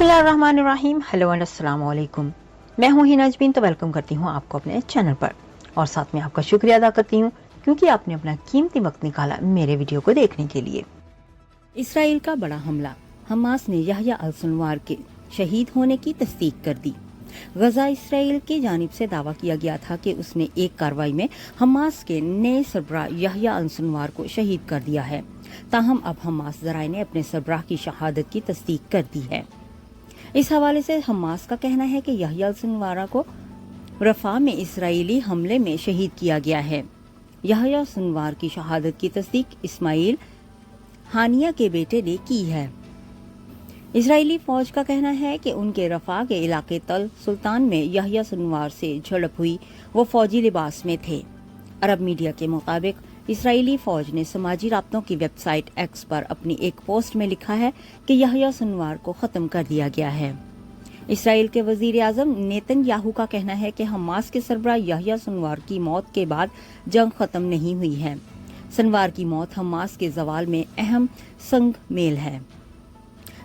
बिस्मिल्लाहिर्रहमानिर्रहीम। Hello and अस्सलाम वालेकुम। मैं हूं हिना अजमीन, तो वेलकम करती हूं आपको अपने चैनल पर और साथ में आपका शुक्रिया अदा करती हूं क्योंकि आपने अपना कीमती वक्त निकाला मेरे वीडियो को देखने के लिए। इसराइल का बड़ा हमला, हमास ने याह्या अल-सिनवार के शहीद होने की तस्दीक कर दी। गजा इसराइल की जानिब से दावा किया गया था कि उसने एक कार्रवाई में हमास के नए सरबराह याह्या अल-सिनवार को शहीद कर दिया है। ताहम अब हमास ज़राए ने अपने सरबराह की शहादत की तस्दीक कर दी है। इस हवाले से हमास का कहना है कि याह्या अल-सिनवार को रफा में इसराइली हमले में शहीद किया गया है। याह्या अल-सिनवार की शहादत की तस्दीक इस्माइल हानिया के बेटे ने की है। इजरायली फौज का कहना है कि उनके रफा के इलाके तल सुल्तान में याह्या सिनवार से झड़प हुई। वो फौजी लिबास में थे। अरब मीडिया के मुताबिक इजरायली फौज ने समाजी राब्तों की वेबसाइट एक्स पर अपनी एक पोस्ट में लिखा है कि याह्या सिनवार को खत्म कर दिया गया है। इसराइल के वजीर आजम नेतन्याहू का कहना है कि हमास के सरबराह याह्या सिनवार की मौत के बाद जंग खत्म नहीं हुई है। सिनवार की मौत हमास के जवाल में अहम संग मेल है।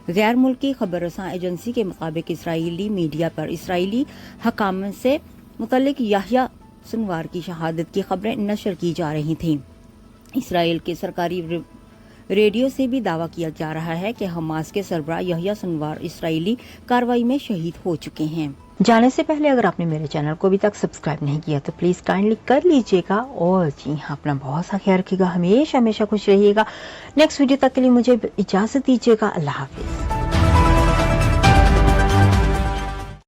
गैर मुल्की खबर रसां एजेंसी के मुताबिक इसराइली मीडिया पर इसराइली हकाम से मुतल्लिक याह्या सिनवार की शहादत की खबरें नशर की जा रही थीं। इसराइल के सरकारी रेडियो से भी दावा किया जा रहा है कि हमास के सरबराह याह्या सिनवार इसराइली कार्रवाई में शहीद हो चुके हैं। जाने से पहले अगर आपने मेरे चैनल को अभी तक सब्सक्राइब नहीं किया तो प्लीज काइंडली कर लीजिएगा और जी हाँ, अपना बहुत सा ख्याल रखिएगा। हमेशा खुश रहिएगा। नेक्स्ट वीडियो तक के लिए मुझे इजाजत दीजिएगा। अल्लाह हाफिज।